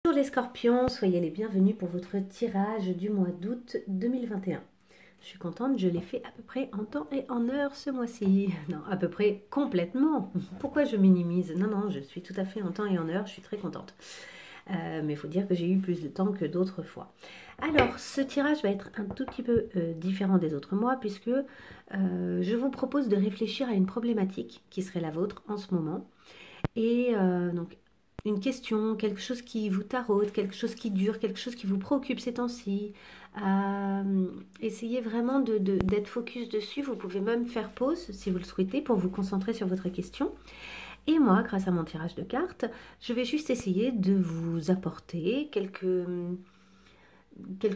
Bonjour les scorpions, soyez les bienvenus pour votre tirage du mois d'août 2021. Je suis contente, je l'ai fait à peu près en temps et en heure ce mois-ci. Non, à peu près complètement. Pourquoi je minimise? Non, non, je suis tout à fait en temps et en heure, je suis très contente. Mais il faut dire que j'ai eu plus de temps que d'autres fois. Alors, ce tirage va être un tout petit peu différent des autres mois puisque je vous propose de réfléchir à une problématique qui serait la vôtre en ce moment. Et donc, une question, quelque chose qui vous taraude, quelque chose qui dure, quelque chose qui vous préoccupe ces temps-ci. Essayez vraiment d'être focus dessus. Vous pouvez même faire pause si vous le souhaitez pour vous concentrer sur votre question. Et moi, grâce à mon tirage de cartes, je vais juste essayer de vous apporter quelques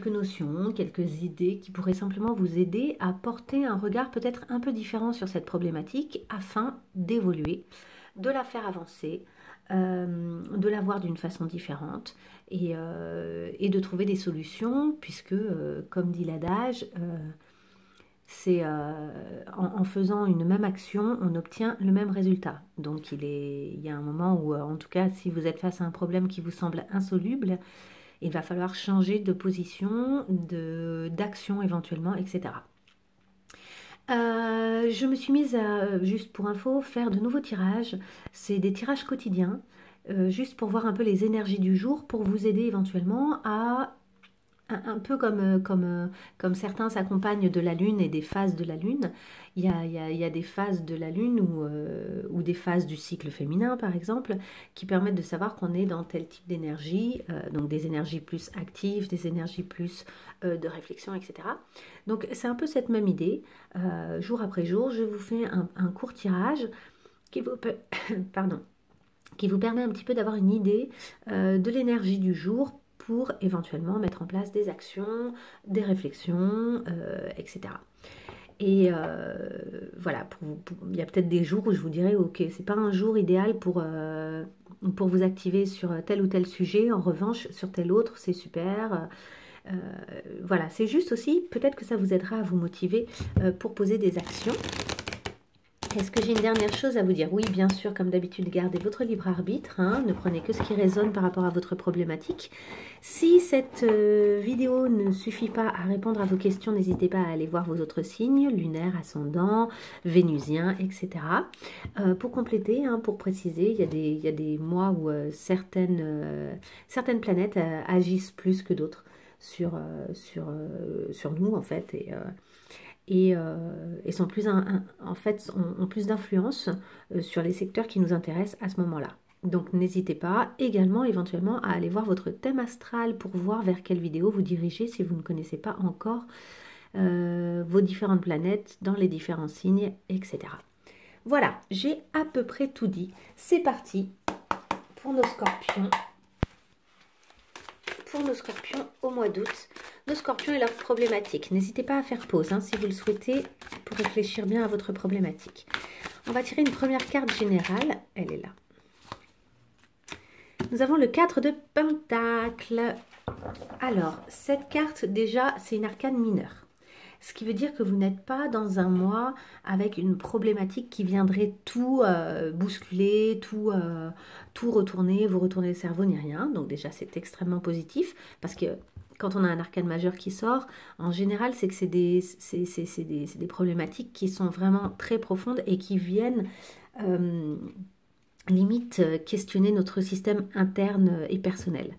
notions, quelques idées qui pourraient simplement vous aider à porter un regard peut-être un peu différent sur cette problématique afin d'évoluer, de la faire avancer, de la voir d'une façon différente et de trouver des solutions puisque, comme dit l'adage, c'est en faisant une même action, on obtient le même résultat. Donc il y a un moment où, en tout cas, si vous êtes face à un problème qui vous semble insoluble, il va falloir changer de position, d'action éventuellement, etc. Je me suis mise à, juste pour info, faire de nouveaux tirages. C'est des tirages quotidiens, juste pour voir un peu les énergies du jour, pour vous aider éventuellement à un peu comme certains s'accompagnent de la Lune et des phases de la Lune. Il y a des phases de la Lune ou des phases du cycle féminin, par exemple, qui permettent de savoir qu'on est dans tel type d'énergie, donc des énergies plus actives, des énergies plus de réflexion, etc. Donc c'est un peu cette même idée. Jour après jour, je vous fais un court tirage qui vous, pardon, qui vous permet un petit peu d'avoir une idée de l'énergie du jour pour éventuellement mettre en place des actions, des réflexions, etc. Et voilà, il y a peut-être des jours où je vous dirais, ok, c'est pas un jour idéal pour vous activer sur tel ou tel sujet, en revanche, sur tel autre, c'est super. Voilà, c'est juste aussi, peut-être que ça vous aidera à vous motiver pour poser des actions. Est-ce que j'ai une dernière chose à vous dire? Oui, bien sûr, comme d'habitude, gardez votre libre arbitre, hein, ne prenez que ce qui résonne par rapport à votre problématique. Si cette vidéo ne suffit pas à répondre à vos questions, n'hésitez pas à aller voir vos autres signes, lunaire, ascendant, vénusien, etc. Pour compléter, hein, pour préciser, il y a des mois où certaines planètes agissent plus que d'autres sur nous, en fait, et sont plus en fait ont plus d'influence sur les secteurs qui nous intéressent à ce moment-là. Donc n'hésitez pas également éventuellement à aller voir votre thème astral pour voir vers quelle vidéo vous dirigez si vous ne connaissez pas encore vos différentes planètes dans les différents signes, etc. Voilà, j'ai à peu près tout dit. C'est parti pour nos scorpions. Pour nos scorpions au mois d'août. Nos scorpions et leurs problématiques. N'hésitez pas à faire pause hein, si vous le souhaitez pour réfléchir bien à votre problématique. On va tirer une première carte générale. Elle est là. Nous avons le 4 de Pentacles. Alors, cette carte, déjà, c'est une arcane mineure. Ce qui veut dire que vous n'êtes pas dans un mois avec une problématique qui viendrait tout bousculer, tout retourner, vous retourner le cerveau ni rien. Donc déjà, c'est extrêmement positif parce que quand on a un arcane majeur qui sort, en général, c'est que c'est des problématiques qui sont vraiment très profondes et qui viennent limite questionner notre système interne et personnel.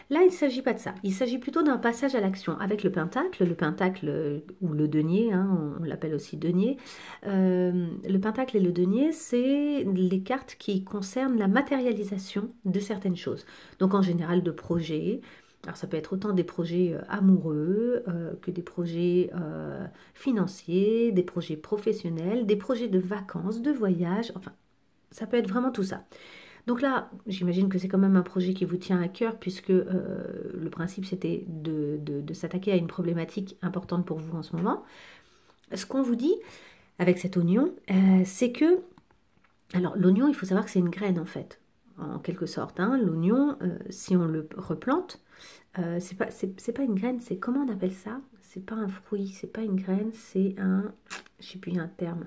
Là, il ne s'agit pas de ça. Il s'agit plutôt d'un passage à l'action avec le pentacle ou le denier, hein, on l'appelle aussi denier. Le pentacle et le denier, c'est les cartes qui concernent la matérialisation de certaines choses. Donc en général de projets. Alors ça peut être autant des projets amoureux que des projets financiers, des projets professionnels, des projets de vacances, de voyage, enfin ça peut être vraiment tout ça. Donc là, j'imagine que c'est quand même un projet qui vous tient à cœur puisque le principe c'était de s'attaquer à une problématique importante pour vous en ce moment. Ce qu'on vous dit avec cet oignon, c'est que... Alors l'oignon, il faut savoir que c'est une graine en fait, en quelque sorte. Hein. L'oignon, si on le replante, c'est pas une graine, c'est comment on appelle ça? C'est pas un fruit, c'est pas une graine, c'est un... Je sais plus, il y a un terme.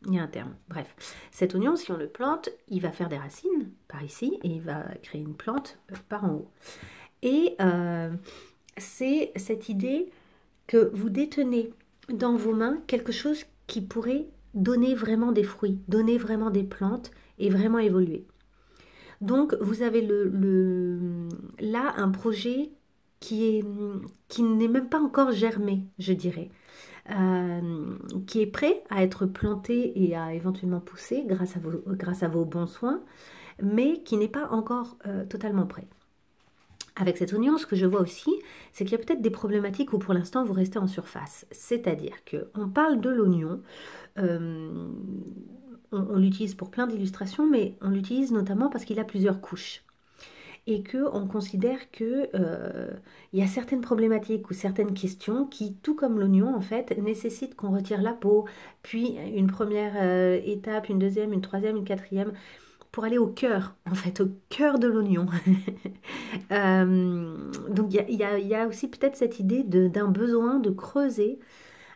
Il y a un terme. Bref, cet oignon, si on le plante, il va faire des racines par ici et il va créer une plante par en haut. Et c'est cette idée que vous détenez dans vos mains quelque chose qui pourrait donner vraiment des fruits, donner vraiment des plantes et vraiment évoluer. Donc vous avez là un projet qui n'est même pas encore germé, je dirais, qui est prêt à être planté et à éventuellement pousser grâce à vos bons soins, mais qui n'est pas encore totalement prêt. Avec cet oignon, ce que je vois aussi, c'est qu'il y a peut-être des problématiques où pour l'instant vous restez en surface. C'est-à-dire qu'on parle de l'oignon, on l'utilise pour plein d'illustrations, mais on l'utilise notamment parce qu'il a plusieurs couches. Et qu'on considère qu'il y a certaines problématiques ou certaines questions qui, tout comme l'oignon en fait, nécessitent qu'on retire la peau, puis une première étape, une deuxième, une troisième, une quatrième, pour aller au cœur, en fait, au cœur de l'oignon. Donc il y a aussi peut-être cette idée d'un besoin de creuser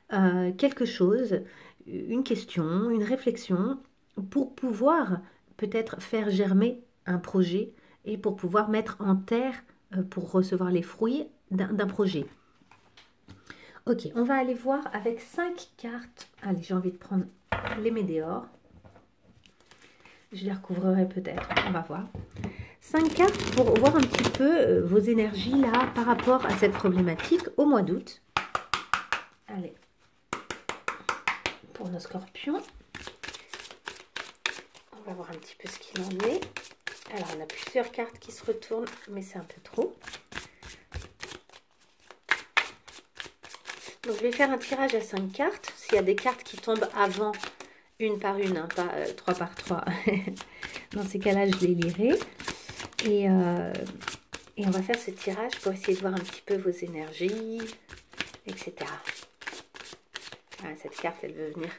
quelque chose, une question, une réflexion, pour pouvoir peut-être faire germer un projet et pour pouvoir mettre en terre pour recevoir les fruits d'un projet. Ok, on va aller voir avec 5 cartes. Allez, j'ai envie de prendre les météores. Je les recouvrerai peut-être, on va voir. 5 cartes pour voir un petit peu vos énergies là par rapport à cette problématique au mois d'août. Allez, pour nos scorpions. On va voir un petit peu ce qu'il en est. Alors, on a plusieurs cartes qui se retournent, mais c'est un peu trop. Donc, je vais faire un tirage à 5 cartes. S'il y a des cartes qui tombent avant, une par une, hein, pas 3 par 3. Dans ces cas-là, je les lirai. Et on va faire ce tirage pour essayer de voir un petit peu vos énergies, etc. Ah, cette carte, elle veut venir.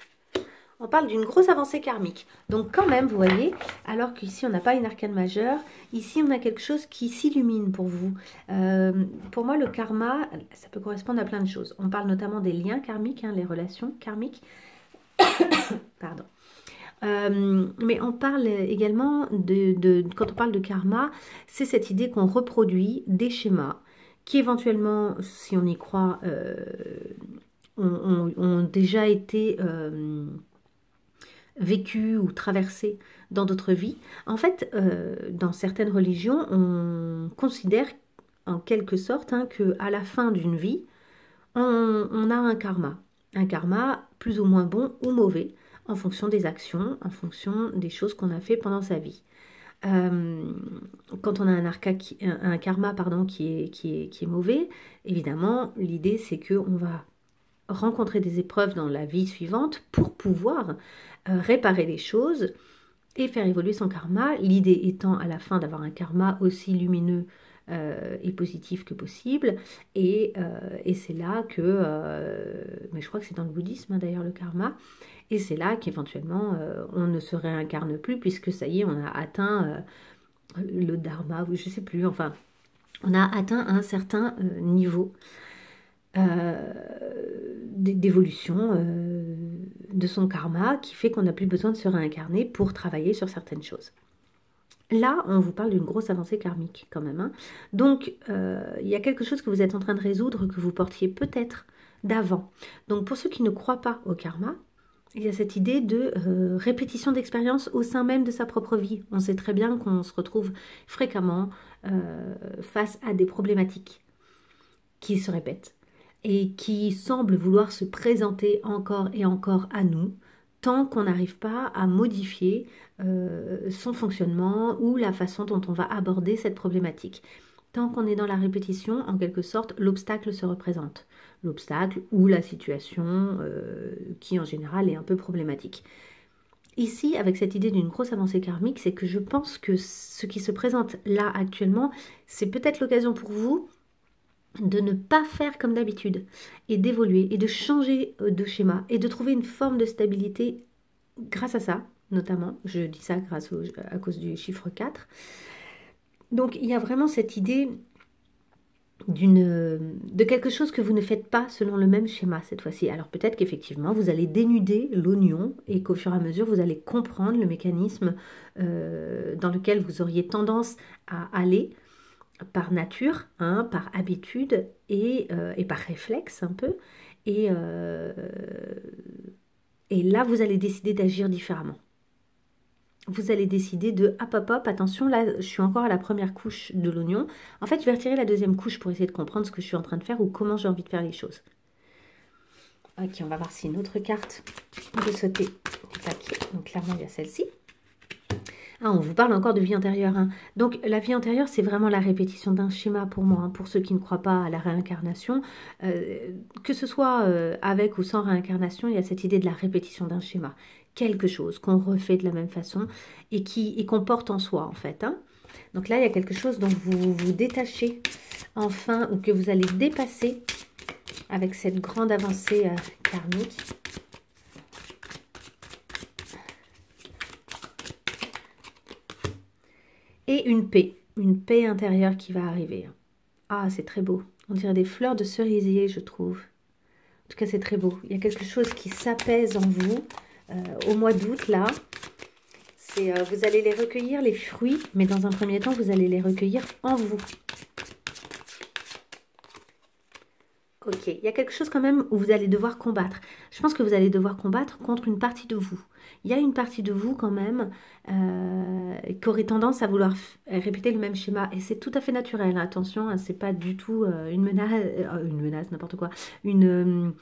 On parle d'une grosse avancée karmique. Donc quand même, vous voyez, alors qu'ici on n'a pas une arcane majeure, ici on a quelque chose qui s'illumine pour vous. Pour moi, le karma, ça peut correspondre à plein de choses. On parle notamment des liens karmiques, hein, les relations karmiques. Pardon. Mais on parle également quand on parle de karma, c'est cette idée qu'on reproduit des schémas qui éventuellement, si on y croit, ont déjà été vécu ou traversé dans d'autres vies. En fait, dans certaines religions, on considère en quelque sorte hein, qu'à la fin d'une vie, on a un karma plus ou moins bon ou mauvais, en fonction des actions, en fonction des choses qu'on a fait pendant sa vie. Quand on a un karma pardon, qui est mauvais, évidemment, l'idée c'est qu'on va rencontrer des épreuves dans la vie suivante pour pouvoir réparer les choses et faire évoluer son karma. L'idée étant à la fin d'avoir un karma aussi lumineux et positif que possible. Et c'est là que, mais je crois que c'est dans le bouddhisme hein, d'ailleurs le karma, et c'est là qu'éventuellement on ne se réincarne plus puisque ça y est, on a atteint le dharma, ou je ne sais plus, enfin, on a atteint un certain niveau d'évolution de son karma qui fait qu'on n'a plus besoin de se réincarner pour travailler sur certaines choses. Là, on vous parle d'une grosse avancée karmique quand même. Hein. Donc, il y a quelque chose que vous êtes en train de résoudre que vous portiez peut-être d'avant. Donc, pour ceux qui ne croient pas au karma, il y a cette idée de répétition d'expérience au sein même de sa propre vie. On sait très bien qu'on se retrouve fréquemment face à des problématiques qui se répètent et qui semblent vouloir se présenter encore et encore à nous, tant qu'on n'arrive pas à modifier son fonctionnement ou la façon dont on va aborder cette problématique. Tant qu'on est dans la répétition, en quelque sorte, l'obstacle se représente. L'obstacle ou la situation qui, en général, est un peu problématique. Ici, avec cette idée d'une grosse avancée karmique, c'est que je pense que ce qui se présente là actuellement, c'est peut-être l'occasion pour vous de ne pas faire comme d'habitude et d'évoluer et de changer de schéma et de trouver une forme de stabilité grâce à ça, notamment, je dis ça à cause du chiffre 4. Donc il y a vraiment cette idée de quelque chose que vous ne faites pas selon le même schéma cette fois-ci. Alors peut-être qu'effectivement vous allez dénuder l'oignon et qu'au fur et à mesure vous allez comprendre le mécanisme dans lequel vous auriez tendance à aller par nature, hein, par habitude et par réflexe un peu. Et, euh, et là vous allez décider d'agir différemment. Vous allez décider de hop hop hop, attention, là je suis encore à la première couche de l'oignon. En fait, je vais retirer la deuxième couche pour essayer de comprendre ce que je suis en train de faire ou comment j'ai envie de faire les choses. Ok, on va voir si une autre carte de sauter du papier. Donc clairement, il y a celle-ci. Ah, on vous parle encore de vie antérieure. Hein. Donc la vie antérieure, c'est vraiment la répétition d'un schéma pour moi. Hein, pour ceux qui ne croient pas à la réincarnation, que ce soit avec ou sans réincarnation, il y a cette idée de la répétition d'un schéma. Quelque chose qu'on refait de la même façon et qu'on porte en soi en fait. Hein. Donc là, il y a quelque chose dont vous vous détachez enfin ou que vous allez dépasser avec cette grande avancée karmique. Et une paix intérieure qui va arriver. Ah, c'est très beau. On dirait des fleurs de cerisier, je trouve. En tout cas, c'est très beau. Il y a quelque chose qui s'apaise en vous au mois d'août, là. Vous allez les recueillir, les fruits, mais dans un premier temps, vous allez les recueillir en vous. Ok, il y a quelque chose quand même où vous allez devoir combattre. Je pense que vous allez devoir combattre contre une partie de vous. Il y a une partie de vous quand même qui aurait tendance à vouloir répéter le même schéma. Et c'est tout à fait naturel, hein. Attention, hein, c'est pas du tout une menace, n'importe quoi, une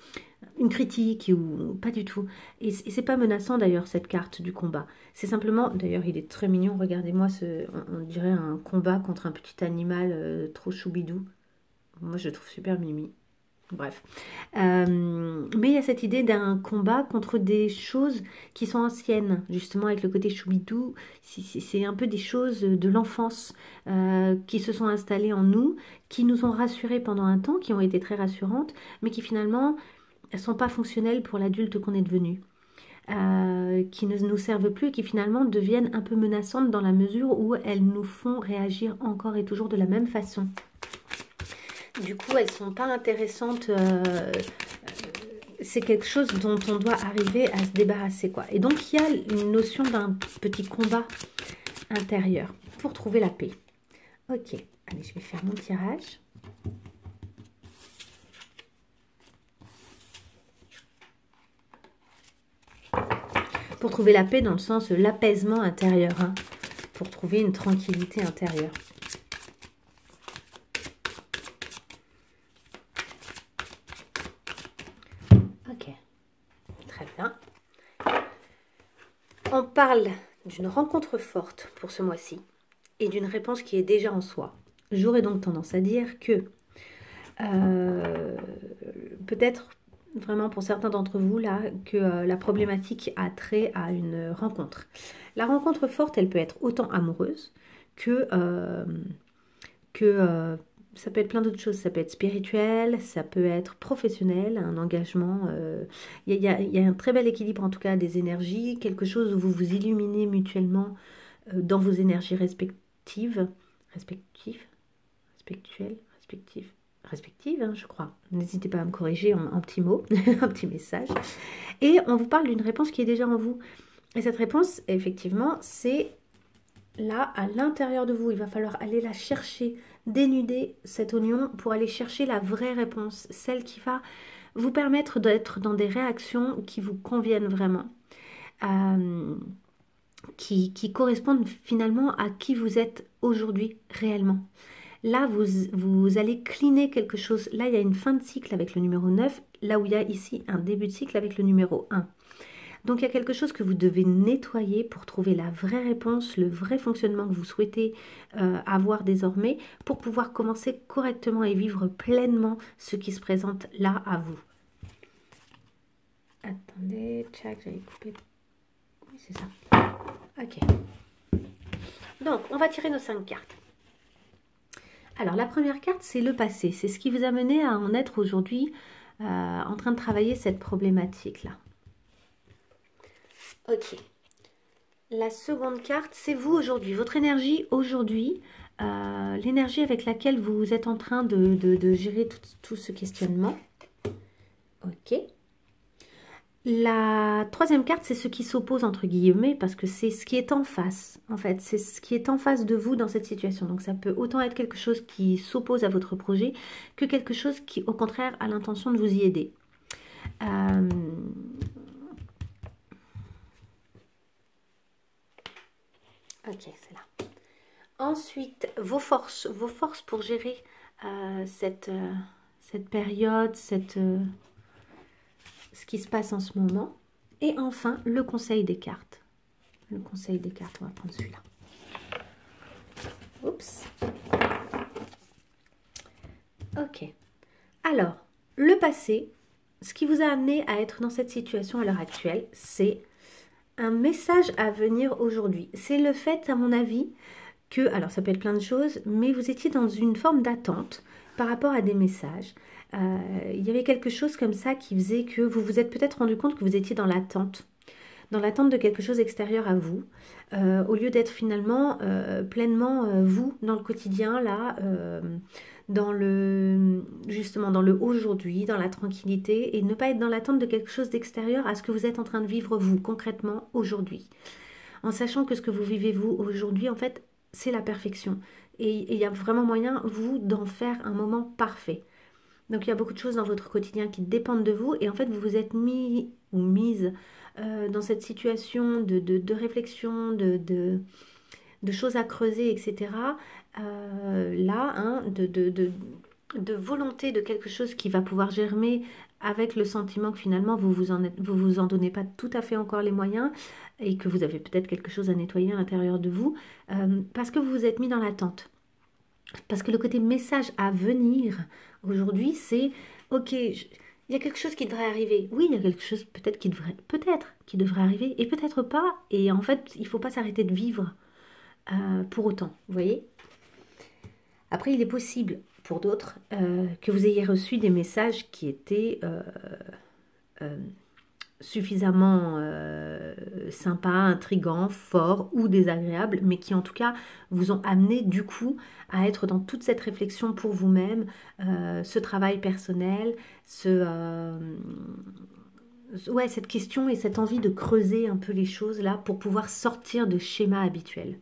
critique ou pas du tout. Et c'est pas menaçant d'ailleurs cette carte du combat. C'est simplement, d'ailleurs il est très mignon, regardez-moi, on dirait un combat contre un petit animal trop choubidou. Moi je le trouve super mimi. Bref. Mais il y a cette idée d'un combat contre des choses qui sont anciennes, justement avec le côté choubidou. C'est un peu des choses de l'enfance qui se sont installées en nous, qui nous ont rassurés pendant un temps, qui ont été très rassurantes, mais qui finalement ne sont pas fonctionnelles pour l'adulte qu'on est devenu. Qui ne nous servent plus et qui finalement deviennent un peu menaçantes dans la mesure où elles nous font réagir encore et toujours de la même façon. Du coup, elles ne sont pas intéressantes. C'est quelque chose dont on doit arriver à se débarrasser, quoi. Et donc, il y a une notion d'un petit combat intérieur pour trouver la paix. Ok, allez, je vais faire mon tirage. Pour trouver la paix dans le sens de l'apaisement intérieur, hein, pour trouver une tranquillité intérieure. On parle d'une rencontre forte pour ce mois-ci et d'une réponse qui est déjà en soi. J'aurais donc tendance à dire que peut-être vraiment pour certains d'entre vous là que la problématique a trait à une rencontre. La rencontre forte, elle peut être autant amoureuse que ça peut être plein d'autres choses, ça peut être spirituel, ça peut être professionnel, un engagement. Il y a un très bel équilibre en tout cas des énergies, quelque chose où vous vous illuminez mutuellement dans vos énergies respectives, hein, je crois. N'hésitez pas à me corriger en petits mots, un petit message. Et on vous parle d'une réponse qui est déjà en vous. Et cette réponse, effectivement, c'est là, à l'intérieur de vous. Il va falloir aller la chercher, dénuder cet oignon pour aller chercher la vraie réponse, celle qui va vous permettre d'être dans des réactions qui vous conviennent vraiment, qui correspondent finalement à qui vous êtes aujourd'hui réellement. Là, vous allez cleaner quelque chose. Là, il y a une fin de cycle avec le numéro 9, là où il y a ici un début de cycle avec le numéro 1. Donc, il y a quelque chose que vous devez nettoyer pour trouver la vraie réponse, le vrai fonctionnement que vous souhaitez avoir désormais pour pouvoir commencer correctement et vivre pleinement ce qui se présente là à vous. Attendez, tchac, j'avais coupé. Oui, c'est ça. Ok. Donc, on va tirer nos 5 cartes. Alors, la première carte, c'est le passé. C'est ce qui vous a mené à en être aujourd'hui en train de travailler cette problématique-là. Ok. La seconde carte, c'est vous aujourd'hui. Votre énergie aujourd'hui, l'énergie avec laquelle vous êtes en train de gérer tout ce questionnement. Ok. La troisième carte, c'est ce qui s'oppose entre guillemets, parce que c'est ce qui est en face. En fait, c'est ce qui est en face de vous dans cette situation. Donc ça peut autant être quelque chose qui s'oppose à votre projet que quelque chose qui, au contraire, a l'intention de vous y aider. Ok, c'est là. Ensuite, vos forces pour gérer cette période, ce qui se passe en ce moment. Et enfin, le conseil des cartes. Le conseil des cartes, on va prendre celui-là. Oups. Ok. Alors, le passé, ce qui vous a amené à être dans cette situation à l'heure actuelle, c'est un message à venir aujourd'hui. C'est le fait, à mon avis, que, alors ça peut être plein de choses, mais vous étiez dans une forme d'attente par rapport à des messages. Il y avait quelque chose comme ça qui faisait que vous vous êtes peut-être rendu compte que vous étiez dans l'attente de quelque chose extérieur à vous, au lieu d'être finalement pleinement vous dans le quotidien, là, justement dans le aujourd'hui, dans la tranquillité, et ne pas être dans l'attente de quelque chose d'extérieur à ce que vous êtes en train de vivre vous, concrètement, aujourd'hui. En sachant que ce que vous vivez vous aujourd'hui, en fait, c'est la perfection. Et il y a vraiment moyen, vous, d'en faire un moment parfait. Donc il y a beaucoup de choses dans votre quotidien qui dépendent de vous, et en fait vous vous êtes mis ou mise dans cette situation de réflexion, de choses à creuser, etc. Là, hein, de volonté de quelque chose qui va pouvoir germer avec le sentiment que finalement vous en donnez pas tout à fait encore les moyens et que vous avez peut-être quelque chose à nettoyer à l'intérieur de vous parce que vous vous êtes mis dans l'attente. Parce que le côté message à venir aujourd'hui, c'est ok, il y a quelque chose qui devrait arriver. Oui, il y a quelque chose peut-être qui devrait arriver et peut-être pas. Et en fait, il ne faut pas s'arrêter de vivre pour autant. Vous voyez? Après, il est possible pour d'autres que vous ayez reçu des messages qui étaient suffisamment sympas, intrigants, forts ou désagréables, mais qui en tout cas vous ont amené du coup à être dans toute cette réflexion pour vous-même, ce travail personnel, ouais, cette question et cette envie de creuser un peu les choses là pour pouvoir sortir de schémas habituels.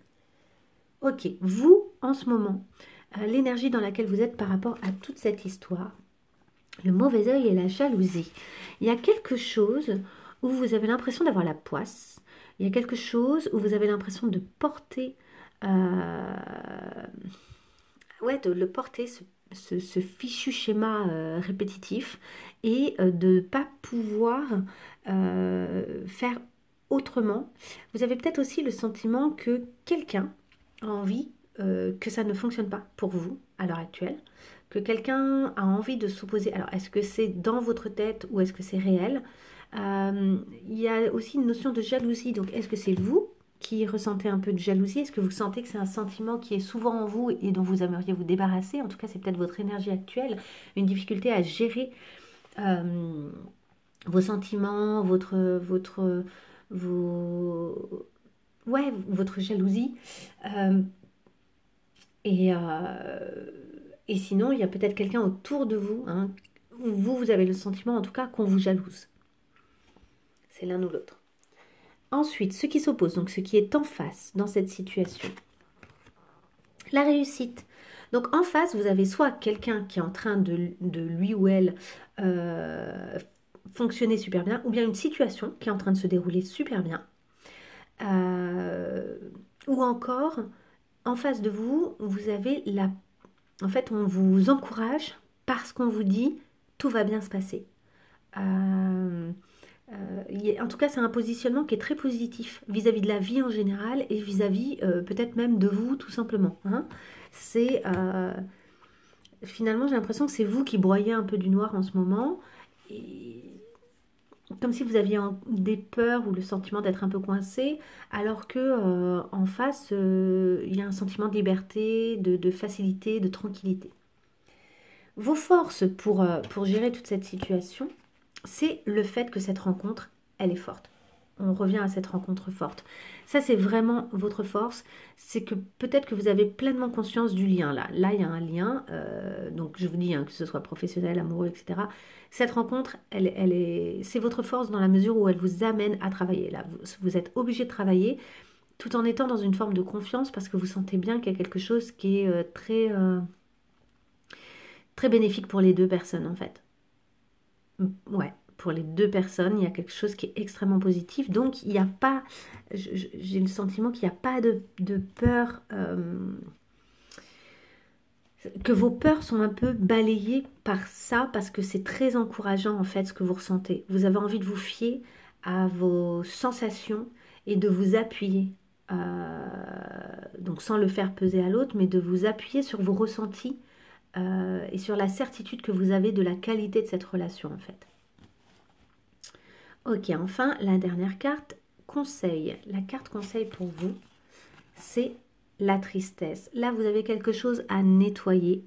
Ok, vous en ce moment, l'énergie dans laquelle vous êtes par rapport à toute cette histoire, le mauvais œil et la jalousie. Il y a quelque chose où vous avez l'impression d'avoir la poisse. Il y a quelque chose où vous avez l'impression de porter, ouais, de le porter, ce fichu schéma répétitif et de ne pas pouvoir faire autrement. Vous avez peut-être aussi le sentiment que quelqu'un a envie que ça ne fonctionne pas pour vous à l'heure actuelle, que quelqu'un a envie de s'opposer. Alors, est-ce que c'est dans votre tête ou est-ce que c'est réel? Il y a aussi une notion de jalousie. Donc, est-ce que c'est vous qui ressentez un peu de jalousie? Est-ce que vous sentez que c'est un sentiment qui est souvent en vous et dont vous aimeriez vous débarrasser? En tout cas, c'est peut-être votre énergie actuelle, une difficulté à gérer vos sentiments, ouais, votre jalousie. Et, et sinon, il y a peut-être quelqu'un autour de vous, hein, où vous avez le sentiment, en tout cas, qu'on vous jalouse. C'est l'un ou l'autre. Ensuite, ce qui s'oppose, donc ce qui est en face dans cette situation. La réussite. Donc en face, vous avez soit quelqu'un qui est en train de lui ou elle fonctionner super bien, ou bien une situation qui est en train de se dérouler super bien. Ou encore, en face de vous, vous avez la... En fait, on vous encourage parce qu'on vous dit tout va bien se passer. En tout cas, c'est un positionnement qui est très positif vis-à-vis de la vie en général et vis-à-vis peut-être même de vous tout simplement. Hein. C'est finalement, j'ai l'impression que c'est vous qui broyez un peu du noir en ce moment, et comme si vous aviez des peurs ou le sentiment d'être un peu coincé, alors que en face, il y a un sentiment de liberté, de facilité, de tranquillité. Vos forces pour gérer toute cette situation, c'est le fait que cette rencontre, elle est forte. on revient à cette rencontre forte. Ça, c'est vraiment votre force. C'est que peut-être que vous avez pleinement conscience du lien là. Là, il y a un lien. Donc, je vous dis, hein, que ce soit professionnel, amoureux, etc. Cette rencontre, c'est votre force dans la mesure où elle vous amène à travailler. Là, vous êtes obligé de travailler tout en étant dans une forme de confiance parce que vous sentez bien qu'il y a quelque chose qui est très bénéfique pour les deux personnes, en fait. Ouais, pour les deux personnes, il y a quelque chose qui est extrêmement positif. Donc, il n'y a pas, j'ai le sentiment qu'il n'y a pas de peur, que vos peurs sont un peu balayées par ça, parce que c'est très encourageant, en fait, ce que vous ressentez. Vous avez envie de vous fier à vos sensations et de vous appuyer, donc sans le faire peser à l'autre, mais de vous appuyer sur vos ressentis et sur la certitude que vous avez de la qualité de cette relation, en fait. Ok, enfin, la dernière carte, conseil. La carte conseil pour vous, c'est la tristesse. Là, vous avez quelque chose à nettoyer.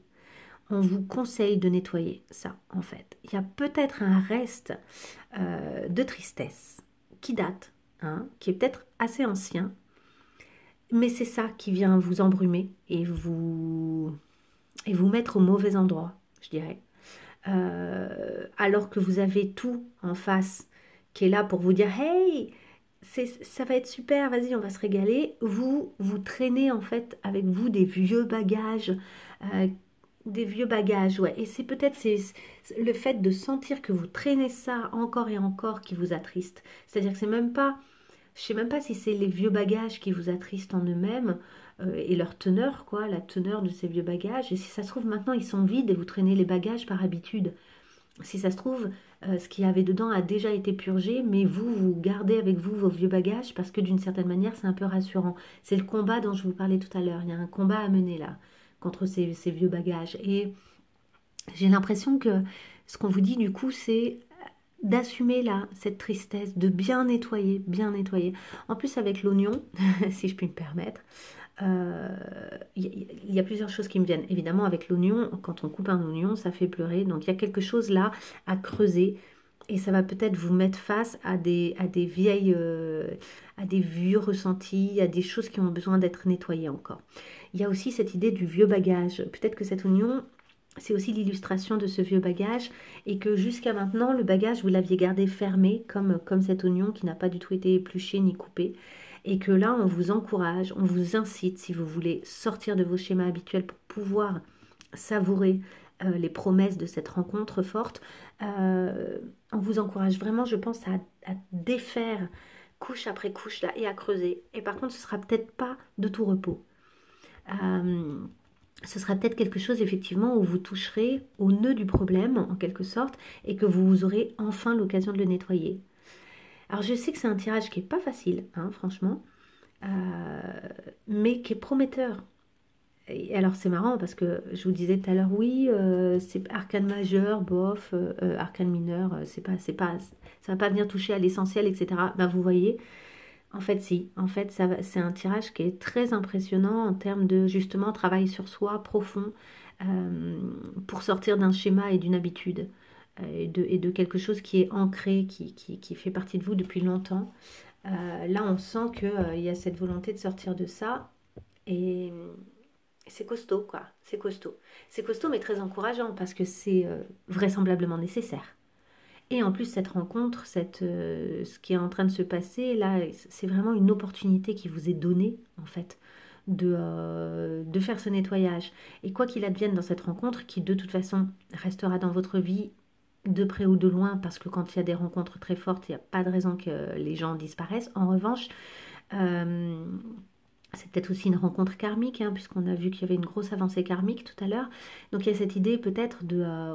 On vous conseille de nettoyer ça, en fait. Il y a peut-être un reste de tristesse qui date, hein, qui est peut-être assez ancien, mais c'est ça qui vient vous embrumer et vous mettre au mauvais endroit, je dirais. Alors que vous avez tout en face qui est là pour vous dire hey, ça va être super, vas-y, on va se régaler. Vous traînez en fait avec vous des vieux bagages, ouais. Et c'est peut-être le fait de sentir que vous traînez ça encore et encore qui vous attriste. C'est-à-dire que c'est même pas, je sais même pas si c'est les vieux bagages qui vous attristent en eux-mêmes et leur teneur, quoi, la teneur de ces vieux bagages. Et si ça se trouve maintenant ils sont vides et vous traînez les bagages par habitude. Si ça se trouve, ce qu'il y avait dedans a déjà été purgé, mais vous gardez avec vous vos vieux bagages parce que d'une certaine manière, c'est un peu rassurant. C'est le combat dont je vous parlais tout à l'heure. Il y a un combat à mener là, contre ces vieux bagages. Et j'ai l'impression que ce qu'on vous dit du coup, c'est d'assumer là cette tristesse, de bien nettoyer, bien nettoyer. En plus avec l'oignon, si je puis me permettre, il y a plusieurs choses qui me viennent. Évidemment, avec l'oignon, quand on coupe un oignon, ça fait pleurer. Donc, il y a quelque chose là à creuser. Et ça va peut-être vous mettre face à des vieilles, à des vieux ressentis, à des choses qui ont besoin d'être nettoyées encore. Il y a aussi cette idée du vieux bagage. Peut-être que cet oignon, c'est aussi l'illustration de ce vieux bagage et que jusqu'à maintenant, le bagage, vous l'aviez gardé fermé comme cet oignon qui n'a pas du tout été épluché ni coupé. Et que là, on vous encourage, on vous incite, si vous voulez sortir de vos schémas habituels pour pouvoir savourer les promesses de cette rencontre forte, on vous encourage vraiment, je pense, à défaire couche après couche là et à creuser. Et par contre, ce sera peut-être pas de tout repos. Ce sera peut-être quelque chose effectivement où vous toucherez au nœud du problème en quelque sorte et que vous aurez enfin l'occasion de le nettoyer. Alors je sais que c'est un tirage qui n'est pas facile, hein, franchement, mais qui est prometteur. Et alors c'est marrant parce que je vous disais tout à l'heure, oui, c'est arcane majeur, bof, arcane mineur, ça va pas venir toucher à l'essentiel, etc. Ben, vous voyez, en fait si, en fait c'est un tirage qui est très impressionnant en termes de justement travail sur soi profond pour sortir d'un schéma et d'une habitude. Et de quelque chose qui est ancré, qui fait partie de vous depuis longtemps. Là, on sent qu'il y a cette volonté de sortir de ça. Et c'est costaud, quoi. C'est costaud. C'est costaud, mais très encourageant, parce que c'est vraisemblablement nécessaire. Et en plus, cette rencontre, ce qui est en train de se passer, là, c'est vraiment une opportunité qui vous est donnée, en fait, de faire ce nettoyage. Et quoi qu'il advienne dans cette rencontre, qui de toute façon restera dans votre vie, de près ou de loin, parce que quand il y a des rencontres très fortes, il n'y a pas de raison que les gens disparaissent. En revanche, c'est peut-être aussi une rencontre karmique, hein, puisqu'on a vu qu'il y avait une grosse avancée karmique tout à l'heure. Donc il y a cette idée peut-être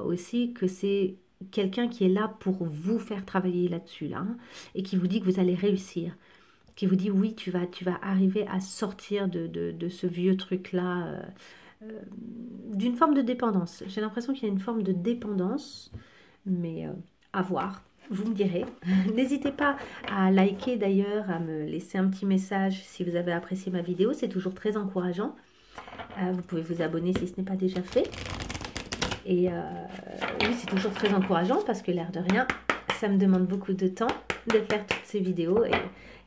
aussi que c'est quelqu'un qui est là pour vous faire travailler là-dessus, là, hein, et qui vous dit que vous allez réussir, qui vous dit oui, tu vas arriver à sortir de ce vieux truc-là, d'une forme de dépendance. J'ai l'impression qu'il y a une forme de dépendance, mais à voir, vous me direz. N'hésitez pas à liker d'ailleurs, à me laisser un petit message si vous avez apprécié ma vidéo, c'est toujours très encourageant. Vous pouvez vous abonner si ce n'est pas déjà fait. Et oui, c'est toujours très encourageant parce que l'air de rien, ça me demande beaucoup de temps de faire toutes ces vidéos.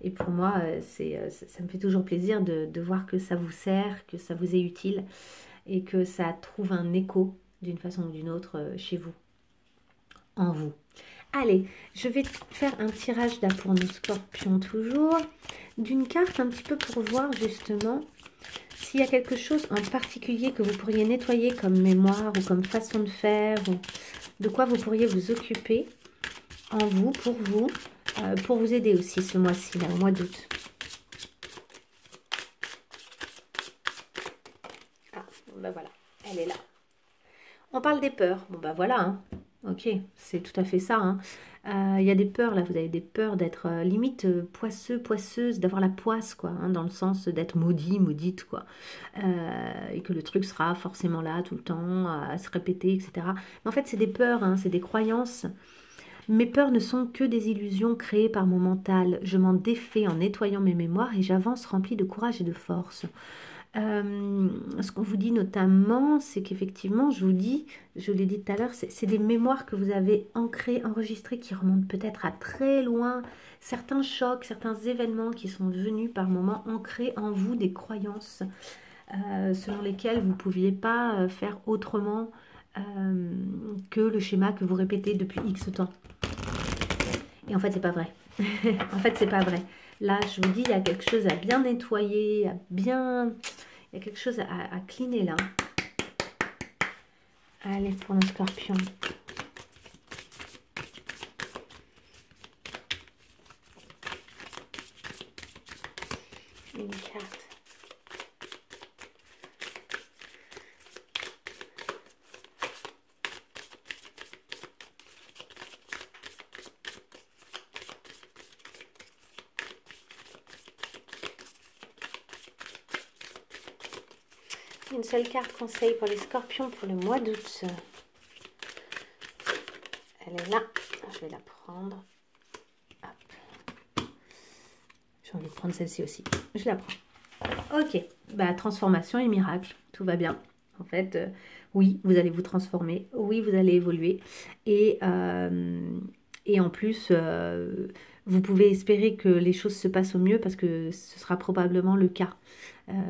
Et pour moi, ça me fait toujours plaisir de voir que ça vous sert, que ça vous est utile et que ça trouve un écho d'une façon ou d'une autre chez vous, en vous. Allez, je vais faire un tirage là pour nos scorpions toujours, d'une carte un petit peu pour voir justement s'il y a quelque chose en particulier que vous pourriez nettoyer comme mémoire ou comme façon de faire, ou de quoi vous pourriez vous occuper en vous, pour vous aider aussi ce mois-ci, là, au mois d'août. Ah, ben voilà, elle est là. On parle des peurs. Bon, ben voilà, hein. Ok, c'est tout à fait ça. Hein. Il y a des peurs, là, vous avez des peurs d'être limite poisseux, poisseuse, d'avoir la poisse, quoi, hein, dans le sens d'être maudit, maudite, quoi. Et que le truc sera forcément là tout le temps, à se répéter, etc. Mais en fait, c'est des peurs, hein, c'est des croyances. Mes peurs ne sont que des illusions créées par mon mental. Je m'en défais en nettoyant mes mémoires et j'avance remplie de courage et de force. Ce qu'on vous dit notamment, c'est qu'effectivement, je vous dis, je l'ai dit tout à l'heure, c'est des mémoires que vous avez ancrées, enregistrées, qui remontent peut-être à très loin. Certains chocs, certains événements qui sont venus par moments ancrer en vous des croyances selon lesquelles vous ne pouviez pas faire autrement que le schéma que vous répétez depuis X temps. Et en fait, c'est pas vrai. En fait, c'est pas vrai. Là, je vous dis, il y a quelque chose à bien nettoyer, il y a quelque chose à cleaner là. Allez, pour nos scorpions. Une carte. Une seule carte conseil pour les scorpions pour le mois d'août. Elle est là. Je vais la prendre. Hop. J'ai envie de prendre celle-ci aussi. Je la prends. Ok. Bah, transformation et miracle. Tout va bien. En fait, oui, vous allez vous transformer. Oui, vous allez évoluer. Et en plus, vous pouvez espérer que les choses se passent au mieux parce que ce sera probablement le cas.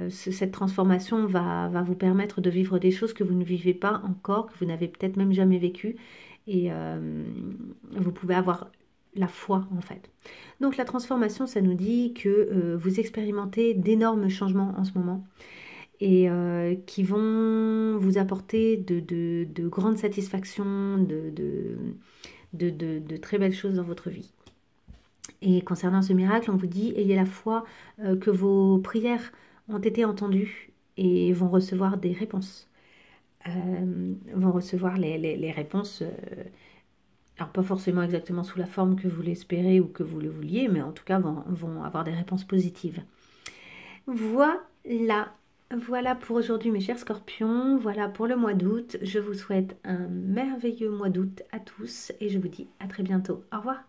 Cette transformation va vous permettre de vivre des choses que vous ne vivez pas encore, que vous n'avez peut-être même jamais vécues. Et vous pouvez avoir la foi en fait. Donc la transformation, ça nous dit que vous expérimentez d'énormes changements en ce moment et qui vont vous apporter de grandes satisfactions, de très belles choses dans votre vie. Et concernant ce miracle, on vous dit, ayez la foi que vos prières ont été entendues et vont recevoir des réponses. Vont recevoir les réponses, alors pas forcément exactement sous la forme que vous l'espérez ou que vous le vouliez, mais en tout cas vont avoir des réponses positives. Voilà pour aujourd'hui mes chers scorpions, voilà pour le mois d'août. Je vous souhaite un merveilleux mois d'août à tous et je vous dis à très bientôt. Au revoir.